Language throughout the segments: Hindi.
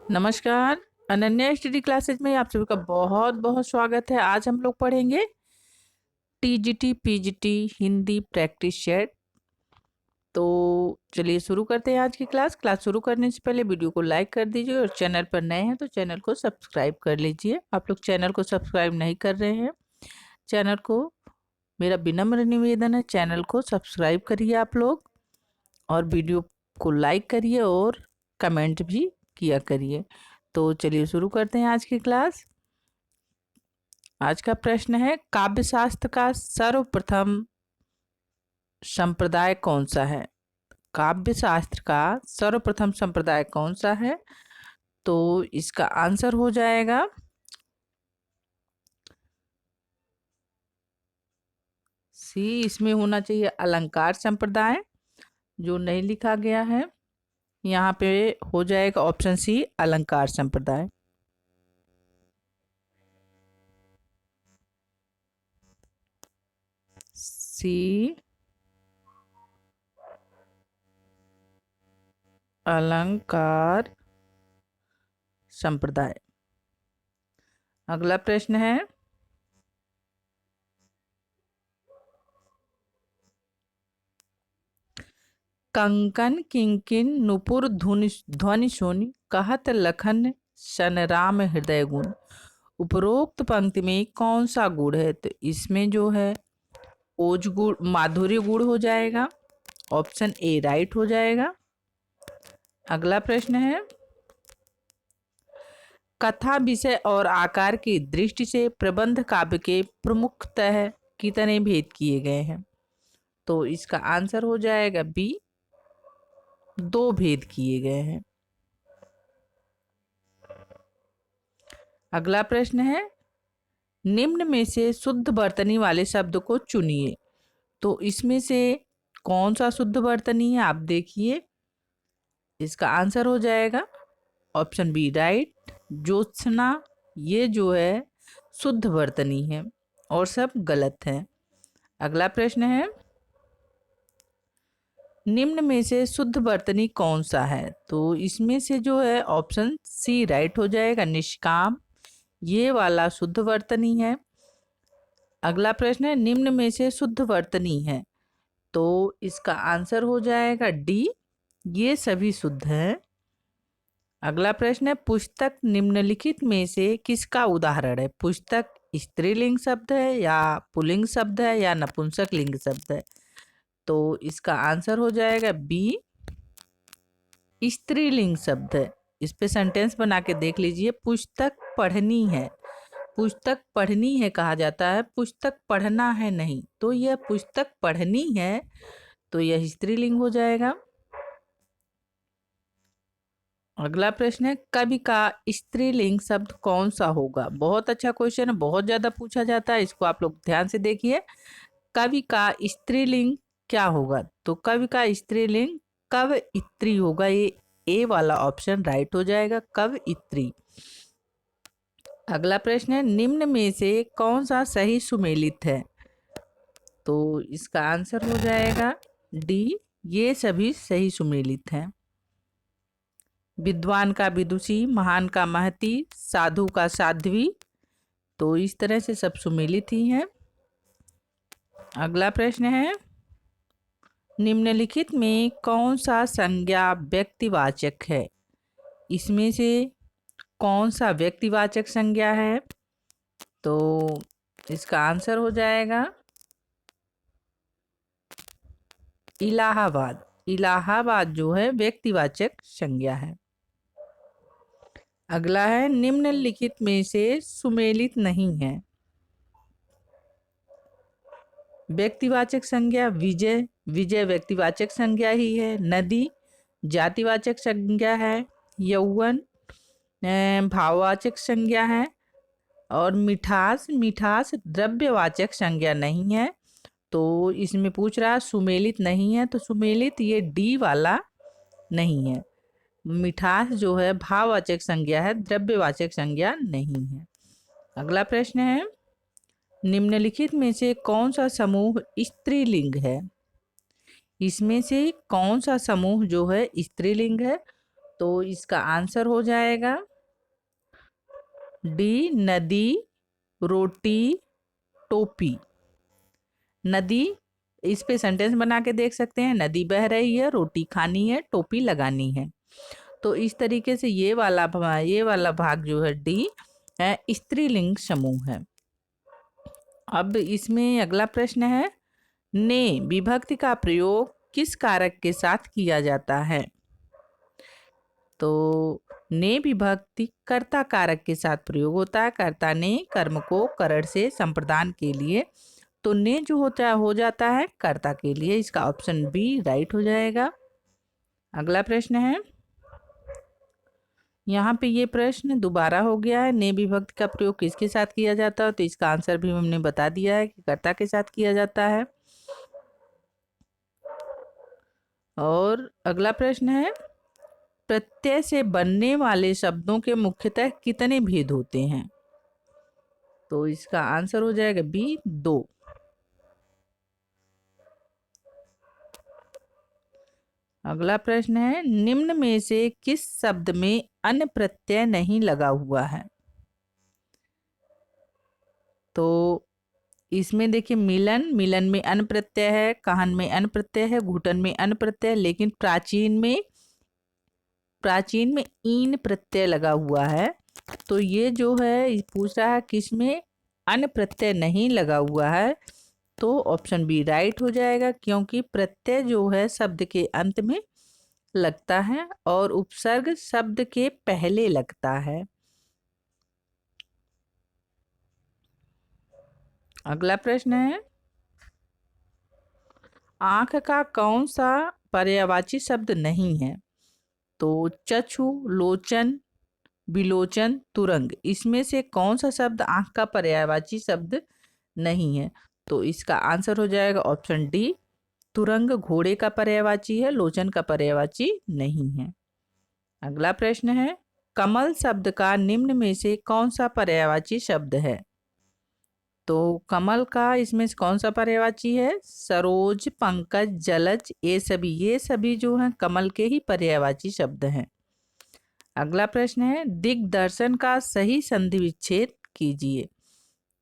नमस्कार। अनन्या स्टडी क्लासेज में आप सभी का बहुत बहुत स्वागत है। आज हम लोग पढ़ेंगे TGT PGT Hindi practice set. तो चलिए शुरू करते हैं आज की क्लास शुरू करने से पहले वीडियो को लाइक कर दीजिए और चैनल पर नए हैं तो चैनल को सब्सक्राइब कर लीजिए। आप लोग चैनल को सब्सक्राइब नहीं कर रहे हैं, चैनल को मेरा विनम्र निवेदन है, चैनल को सब्सक्राइब करिए आप लोग और वीडियो को लाइक करिए और कमेंट भी किया करिए। तो चलिए शुरू करते हैं आज की क्लास। आज का प्रश्न है, काव्य शास्त्र का सर्वप्रथम संप्रदाय कौन सा है? काव्य शास्त्र का सर्वप्रथम संप्रदाय कौन सा है? तो इसका आंसर हो जाएगा सी। इसमें होना चाहिए अलंकार संप्रदाय, जो नहीं लिखा गया है। यहाँ पे हो जाएगा ऑप्शन सी अलंकार संप्रदाय। सी अलंकार संप्रदाय। अगला प्रश्न है, कंकन किंकिन नुपुर ध्वनि सुनि कहत लखन सन राम हृदय गुण। उपरोक्त पंक्ति में कौन सा गुण है? तो इसमें जो है ओज गुण माधुर्य गुण हो जाएगा। ऑप्शन ए राइट हो जाएगा। अगला प्रश्न है, कथा विषय और आकार की दृष्टि से प्रबंध काव्य के प्रमुखतः कितने भेद किए गए हैं? तो इसका आंसर हो जाएगा बी, 2 भेद किए गए हैं। अगला प्रश्न है, निम्न में से शुद्ध वर्तनी वाले शब्द को चुनिए। तो इसमें से कौन सा शुद्ध वर्तनी है? आप देखिए, इसका आंसर हो जाएगा ऑप्शन बी राइट, ज्योत्सना। ये जो है शुद्ध वर्तनी है और सब गलत है। अगला प्रश्न है, निम्न में से शुद्ध वर्तनी कौन सा है? तो इसमें से जो है ऑप्शन सी राइट हो जाएगा, निष्काम। ये वाला शुद्ध वर्तनी है। अगला प्रश्न है, निम्न में से शुद्ध वर्तनी है। तो इसका आंसर हो जाएगा डी, ये सभी शुद्ध हैं। अगला प्रश्न है, पुस्तक निम्नलिखित में से किसका उदाहरण है? पुस्तक स्त्रीलिंग शब्द है या पुल्लिंग शब्द है या नपुंसक लिंग शब्द है? तो इसका आंसर हो जाएगा बी, स्त्रीलिंग शब्द है। इस पे सेंटेंस बना के देख लीजिए, पुस्तक पढ़नी है। पुस्तक पढ़नी है कहा जाता है, पुस्तक पढ़ना है नहीं। तो यह पुस्तक पढ़नी है, तो यह स्त्रीलिंग हो जाएगा। अगला प्रश्न है, कवि का स्त्रीलिंग शब्द कौन सा होगा? बहुत अच्छा क्वेश्चन है, बहुत ज्यादा पूछा जाता है, इसको आप लोग ध्यान से देखिए। कवि का स्त्रीलिंग क्या होगा? तो कवि का स्त्रीलिंग कवयित्री होगा। ये ए वाला ऑप्शन राइट हो जाएगा, कवयित्री। अगला प्रश्न है, निम्न में से कौन सा सही सुमेलित है? तो इसका आंसर हो जाएगा डी, ये सभी सही सुमेलित हैं। विद्वान का विदुषी, महान का महती, साधु का साध्वी। तो इस तरह से सब सुमेलित ही हैं। अगला प्रश्न है, निम्नलिखित में कौन सा संज्ञा व्यक्तिवाचक है? इसमें से कौन सा व्यक्तिवाचक संज्ञा है? तो इसका आंसर हो जाएगा इलाहाबाद। इलाहाबाद जो है व्यक्तिवाचक संज्ञा है। अगला है, निम्नलिखित में से सुमेलित नहीं है। व्यक्तिवाचक संज्ञा विजय, विजय व्यक्तिवाचक संज्ञा ही है। नदी जातिवाचक संज्ञा है। यौवन भाववाचक संज्ञा है। और मिठास, मिठास द्रव्यवाचक संज्ञा नहीं है। तो इसमें पूछ रहा है सुमेलित नहीं है, तो सुमेलित ये डी वाला नहीं है। मिठास जो है भाववाचक संज्ञा है, द्रव्यवाचक संज्ञा नहीं है। अगला प्रश्न है, निम्नलिखित में से कौन सा समूह स्त्रीलिंग है? इसमें से कौन सा समूह जो है स्त्रीलिंग है? तो इसका आंसर हो जाएगा डी, नदी, रोटी, टोपी। नदी, इस पे सेंटेंस बना के देख सकते हैं, नदी बह रही है, रोटी खानी है, टोपी लगानी है। तो इस तरीके से ये वाला भाग जो है डी है, स्त्रीलिंग समूह है। अब इसमें अगला प्रश्न है, ने विभक्ति का प्रयोग किस कारक के साथ किया जाता है? तो ने विभक्ति कर्ता कारक के साथ प्रयोग होता है। कर्ता ने कर्म को करण से संप्रदान के लिए, तो ने जो हो जाता है कर्ता के लिए। इसका ऑप्शन बी राइट हो जाएगा। अगला प्रश्न है, यहाँ पे ये प्रश्न दोबारा हो गया है, ने विभक्ति का प्रयोग किसके साथ किया जाता है? तो इसका आंसर भी हमने बता दिया है कि कर्ता के साथ किया जाता है। और अगला प्रश्न है, प्रत्यय से बनने वाले शब्दों के मुख्यतः कितने भेद होते हैं? तो इसका आंसर हो जाएगा बी, 2। अगला प्रश्न है, निम्न में से किस शब्द में अन प्रत्यय नहीं लगा हुआ है? तो इसमें देखिए, मिलन में अन प्रत्यय है, कहन में अन प्रत्यय है, घुटन में अन प्रत्यय है, लेकिन प्राचीन में ईन प्रत्यय लगा हुआ है। तो ये जो है पूछ रहा है किस में अन प्रत्यय नहीं लगा हुआ है, तो ऑप्शन बी राइट हो जाएगा, क्योंकि प्रत्यय जो है शब्द के अंत में लगता है और उपसर्ग शब्द के पहले लगता है। अगला प्रश्न है, आंख का कौन सा पर्यायवाची शब्द नहीं है? तो चक्षु, लोचन, विलोचन, तुरंग, इसमें से कौन सा शब्द आंख का पर्यायवाची शब्द नहीं है? तो इसका आंसर हो जाएगा ऑप्शन डी, तुरंग घोड़े का पर्यायवाची है, लोचन का पर्यायवाची नहीं है। अगला प्रश्न है, कमल शब्द का निम्न में से कौन सा पर्यायवाची शब्द है? तो कमल का इसमें से कौन सा पर्यायवाची है? सरोज, पंकज, जलज, ये सभी जो हैं कमल के ही पर्यायवाची शब्द हैं। अगला प्रश्न है, दिग्दर्शन का सही संधि विच्छेद कीजिए।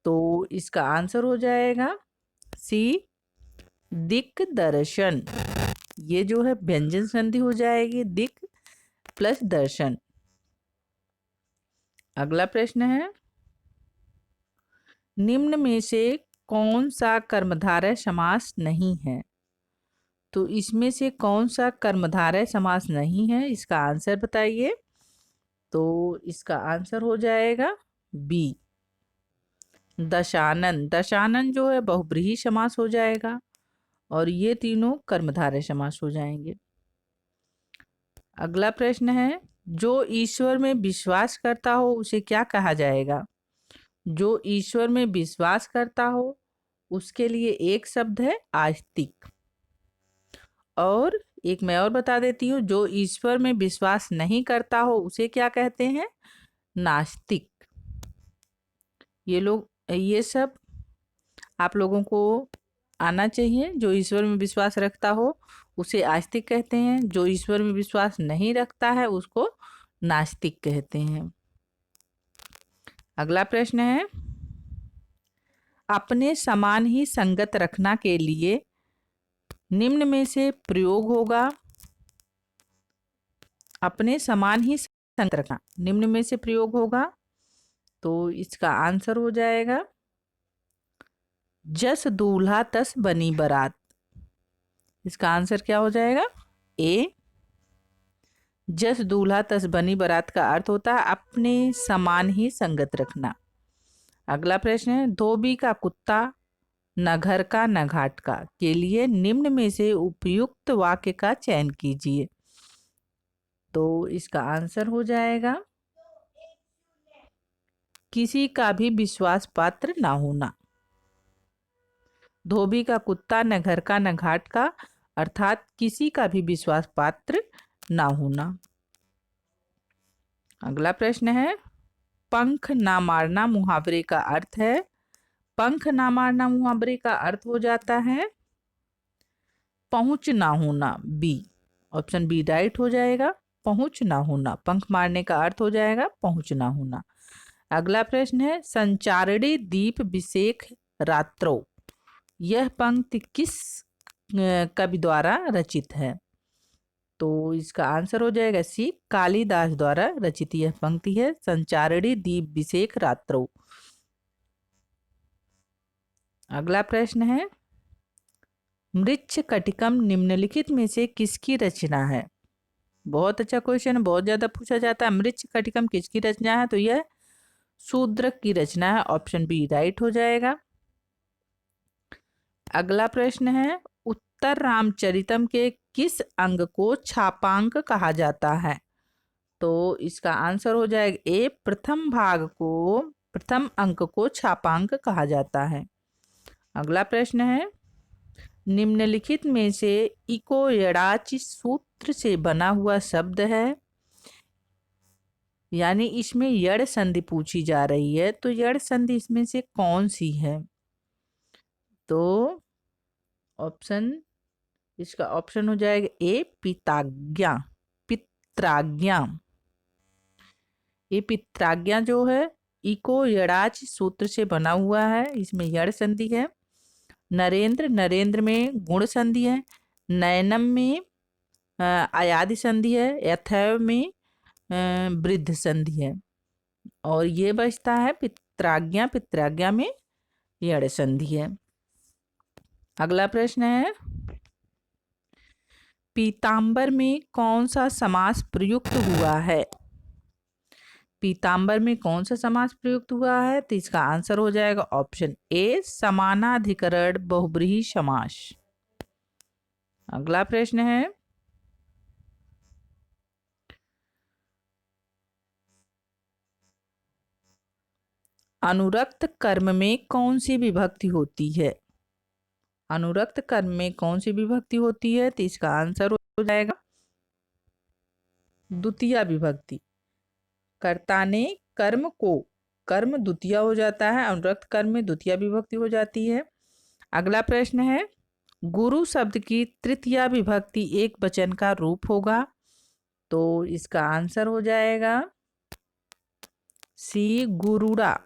तो इसका आंसर हो जाएगा सी, दिक्दर्शन। ये जो है व्यंजन संधि हो जाएगी, दिक प्लस दर्शन। अगला प्रश्न है, निम्न में से कौन सा कर्मधारय समास नहीं है? तो इसमें से कौन सा कर्मधारय समास नहीं है, इसका आंसर बताइए। तो इसका आंसर हो जाएगा बी, दशानन। दशानन जो है बहुब्रीहि समास हो जाएगा और ये तीनों कर्मधारय समास हो जाएंगे। अगला प्रश्न है, जो ईश्वर में विश्वास करता हो उसे क्या कहा जाएगा? जो ईश्वर में विश्वास करता हो उसके लिए एक शब्द है आस्तिक, और एक मैं और बता देती हूँ, जो ईश्वर में विश्वास नहीं करता हो उसे क्या कहते हैं? नास्तिक। ये सब आप लोगों को आना चाहिए। जो ईश्वर में विश्वास रखता हो उसे आस्तिक कहते हैं, जो ईश्वर में विश्वास नहीं रखता है उसको नास्तिक कहते हैं। अगला प्रश्न है, अपने समान ही संगत रखना के लिए निम्न में से प्रयोग होगा। अपने समान ही संगत रखना निम्न में से प्रयोग होगा, तो इसका आंसर हो जाएगा जस दूल्हा तस बनी बारात। इसका आंसर क्या हो जाएगा? ए, जस दूल्हा तस बनी बारात का अर्थ होता है अपने समान ही संगत रखना। अगला प्रश्न है, धोबी का कुत्ता न घर का न घाट का के लिए निम्न में से उपयुक्त वाक्य का चयन कीजिए। तो इसका आंसर हो जाएगा किसी का भी विश्वास पात्र ना होना। धोबी का कुत्ता न घर का न घाट का, अर्थात किसी का भी विश्वास पात्र ना होना। अगला प्रश्न है, पंख ना मारना मुहावरे का अर्थ है। पंख ना मारना मुहावरे का अर्थ हो जाता है पहुंच ना होना, बी। ऑप्शन बी राइट हो जाएगा। पहुंचना होना। पंख मारने का अर्थ हो जाएगा पहुंचना होना। अगला प्रश्न है संचारिणी दीप विषेक रात्रौ, यह पंक्ति किस कवि द्वारा रचित है? तो इसका आंसर हो जाएगा सी, कालिदास द्वारा रचित यह पंक्ति है, संचारिणी दीप विषेक रात्रौ। अगला प्रश्न है मृच्छकटिकम निम्नलिखित में से किसकी रचना है? बहुत अच्छा क्वेश्चन, बहुत ज्यादा पूछा जाता है। मृच्छकटिकम किसकी रचना है? तो यह शूद्रक की रचना है। ऑप्शन बी राइट हो जाएगा। अगला प्रश्न है उत्तर रामचरितम के किस अंग को छापांक कहा जाता है? तो इसका आंसर हो जाएगा ए, प्रथम भाग को, प्रथम अंक को छापांक कहा जाता है। अगला प्रश्न है निम्नलिखित में से इको यड़ाच सूत्र से बना हुआ शब्द है, यानी इसमें यड़ संधि पूछी जा रही है, तो यड़ संधि इसमें से कौन सी है? तो इसका ऑप्शन हो जाएगा ए, पिताज्ञा, पित्राज्ञा। ये पित्राज्ञा जो है इको यड़ाच सूत्र से बना हुआ है, इसमें यड़ संधि है। नरेंद्र, नरेंद्र में गुण संधि है। नयनम में आयादि संधि है। यथैव में वृद्ध संधि है। और ये बचता है पित्राज्ञा, पित्राज्ञा में यड़ संधि है। अगला प्रश्न है पीताम्बर में कौन सा समास प्रयुक्त हुआ है? पीताम्बर में कौन सा समास प्रयुक्त हुआ है? तो इसका आंसर हो जाएगा ऑप्शन ए, समानाधिकरण बहुब्रीहि समास। अगला प्रश्न है अनुरक्त कर्म में कौन सी विभक्ति होती है? अनुरक्त कर्म में कौन सी विभक्ति होती है? तो इसका आंसर हो जाएगा द्वितीया विभक्ति। कर्ता ने कर्म को, कर्म द्वितीया हो जाता है, अनुरक्त कर्म में द्वितीया विभक्ति हो जाती है। अगला प्रश्न है गुरु शब्द की तृतीया विभक्ति एक वचन का रूप होगा, तो इसका आंसर हो जाएगा सी, गुरुड़ा।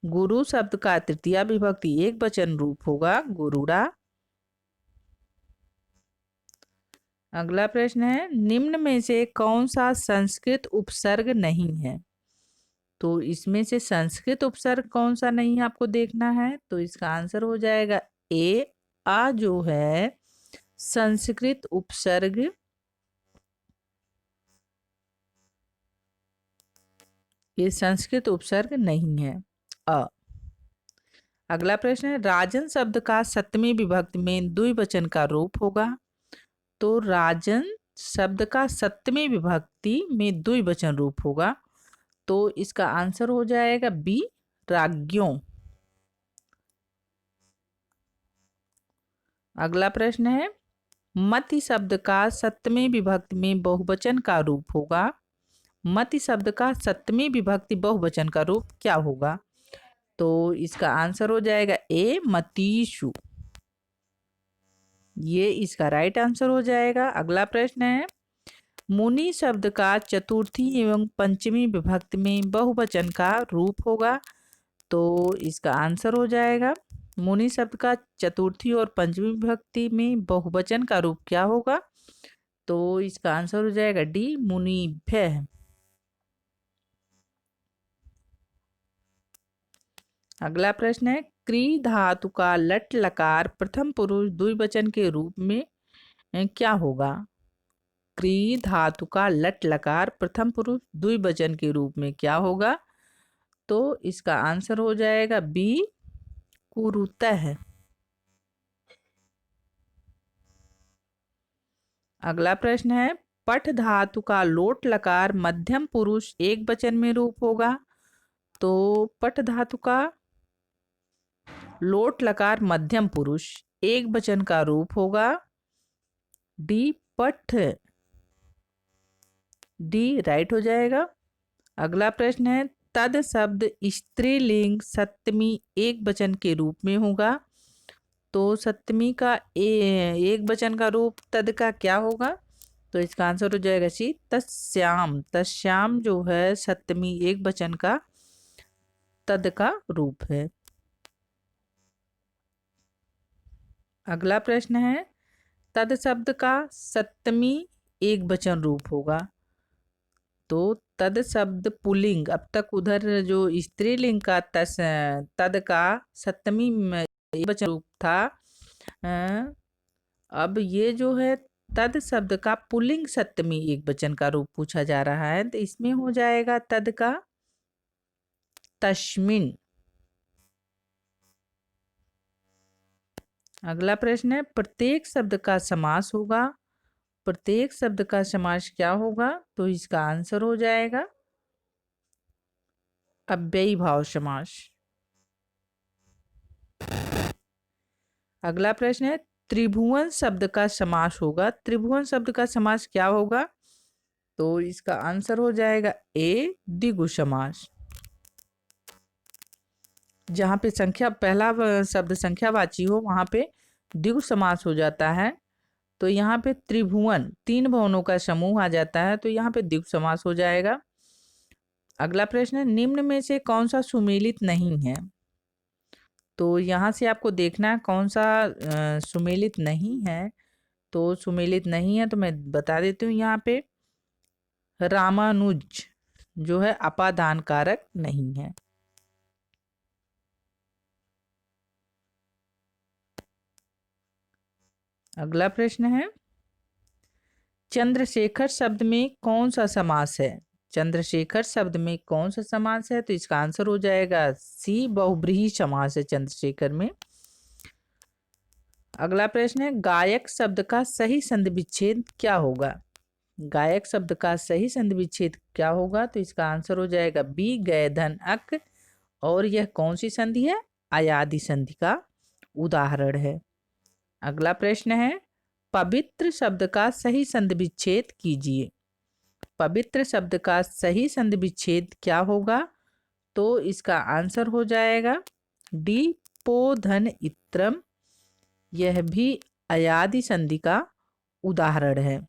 गुरु शब्द का तृतीया विभक्ति एक वचन रूप होगा गुरुड़ा। अगला प्रश्न है निम्न में से कौन सा संस्कृत उपसर्ग नहीं है? तो इसमें से संस्कृत उपसर्ग कौन सा नहीं है आपको देखना है। तो इसका आंसर हो जाएगा ए, आ जो है संस्कृत उपसर्ग, ये संस्कृत उपसर्ग नहीं है, अ। अगला प्रश्न है राजन शब्द का सप्तमी विभक्ति में द्विवचन का रूप होगा, तो राजन शब्द का सप्तमी विभक्ति में द्विवचन रूप होगा, तो इसका आंसर हो जाएगा बी, राज्ञों। अगला प्रश्न है मति शब्द का सप्तमी विभक्ति में बहुवचन का रूप होगा। मति शब्द का सप्तमी विभक्ति बहुवचन का रूप क्या होगा? तो इसका आंसर हो जाएगा ए, मतीषु। ये इसका राइट आंसर हो जाएगा। अगला प्रश्न है मुनि शब्द का चतुर्थी एवं पंचमी विभक्ति में बहुवचन का रूप होगा, तो इसका आंसर हो जाएगा मुनि शब्द का चतुर्थी और पंचमी विभक्ति में बहुवचन का रूप क्या होगा? तो इसका आंसर हो जाएगा डी, मुनिभ्यः। अगला प्रश्न है क्री धातु का लट लकार प्रथम पुरुष द्विवचन के रूप में क्या होगा? क्री धातु का लट लकार प्रथम पुरुष द्विवचन के रूप में क्या होगा? तो इसका आंसर हो जाएगा बी, कुरुतः। अगला प्रश्न है पठ धातु का लोट लकार मध्यम पुरुष एक वचन में रूप होगा, तो पठ धातु का लोट लकार मध्यम पुरुष एक वचन का रूप होगा डी, पठ। डी राइट हो जाएगा। अगला प्रश्न है तद शब्द स्त्रीलिंग सप्तमी एक वचन के रूप में होगा, तो सप्तमी का एक वचन का रूप तद का क्या होगा? तो इसका आंसर हो जाएगा सी तस्याम। तस्याम जो है सप्तमी एक वचन का तद का रूप है। अगला प्रश्न है तद शब्द का सप्तमी एक वचन रूप होगा। तो तद शब्द पुल्लिंग, अब तक उधर जो स्त्रीलिंग का तद का सप्तमी एक वचन रूप था, अब ये जो है तद शब्द का पुल्लिंग सप्तमी एक वचन का रूप पूछा जा रहा है, तो इसमें हो जाएगा तद का तस्मिन। अगला प्रश्न है प्रत्येक शब्द का समास होगा। प्रत्येक शब्द का समास क्या होगा? तो इसका आंसर हो जाएगा अव्ययी भाव समास। अगला प्रश्न है त्रिभुवन शब्द का समास होगा। त्रिभुवन शब्द का समास क्या होगा? तो इसका आंसर हो जाएगा ए द्विगु समास। जहाँ पे संख्या पहला शब्द संख्यावाची हो वहाँ पे द्विगु समास हो जाता है। तो यहाँ पे त्रिभुवन तीन भवनों का समूह आ जाता है, तो यहाँ पे द्विगु समास हो जाएगा। अगला प्रश्न है निम्न में से कौन सा सुमेलित नहीं है? तो यहाँ से आपको देखना है कौन सा सुमेलित नहीं है। तो सुमेलित नहीं है तो मैं बता देती हूँ, यहाँ पे रामानुज जो है अपादान कारक नहीं है। अगला प्रश्न है चंद्रशेखर शब्द में कौन सा समास है? चंद्रशेखर शब्द में कौन सा समास है? तो इसका आंसर हो जाएगा सी बहुब्रीहि समास है चंद्रशेखर में। अगला प्रश्न है गायक शब्द का सही संधि विच्छेद क्या होगा? गायक शब्द का सही संधि विच्छेद क्या होगा? तो इसका आंसर हो जाएगा बी गय धन अक। और यह कौन सी संधि है? अयादि संधि का उदाहरण है। अगला प्रश्न है पवित्र शब्द का सही संधि विच्छेद कीजिए। पवित्र शब्द का सही संधि विच्छेद क्या होगा? तो इसका आंसर हो जाएगा डी पो धन इत्रम। यह भी अयादि संधि का उदाहरण है।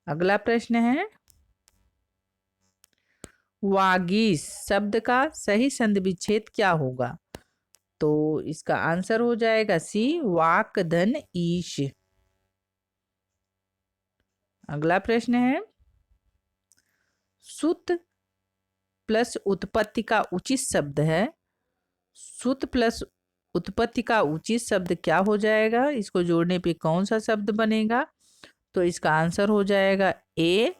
अगला प्रश्न है वागीश शब्द का सही संधि विच्छेद क्या होगा? तो इसका आंसर हो जाएगा सी वाक धन ईश। अगला प्रश्न है सुत प्लस उत्पत्ति का उचित शब्द है। सुत प्लस उत्पत्ति का उचित शब्द क्या हो जाएगा? इसको जोड़ने पे कौन सा शब्द बनेगा? तो इसका आंसर हो जाएगा ए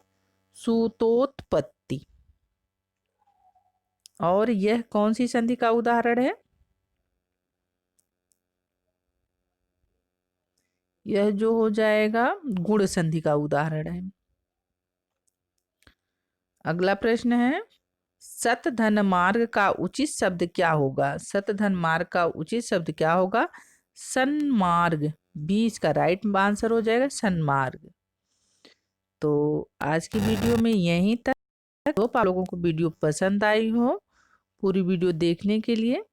सूतोत्पत्ति। और यह कौन सी संधि का उदाहरण है? यह जो हो जाएगा गुण संधि का उदाहरण है। अगला प्रश्न है सत धन मार्ग का उचित शब्द क्या होगा? सत धन मार्ग का उचित शब्द क्या होगा? सन्मार्ग। बी इसका राइट आंसर हो जाएगा सन्मार्ग। तो आज की वीडियो में यहीं तक। तो आप लोगों को वीडियो पसंद आई हो, पूरी वीडियो देखने के लिए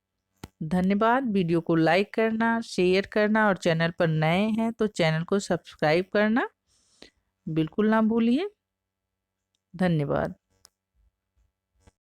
धन्यवाद। वीडियो को लाइक करना, शेयर करना और चैनल पर नए हैं तो चैनल को सब्सक्राइब करना बिल्कुल ना भूलिए। धन्यवाद।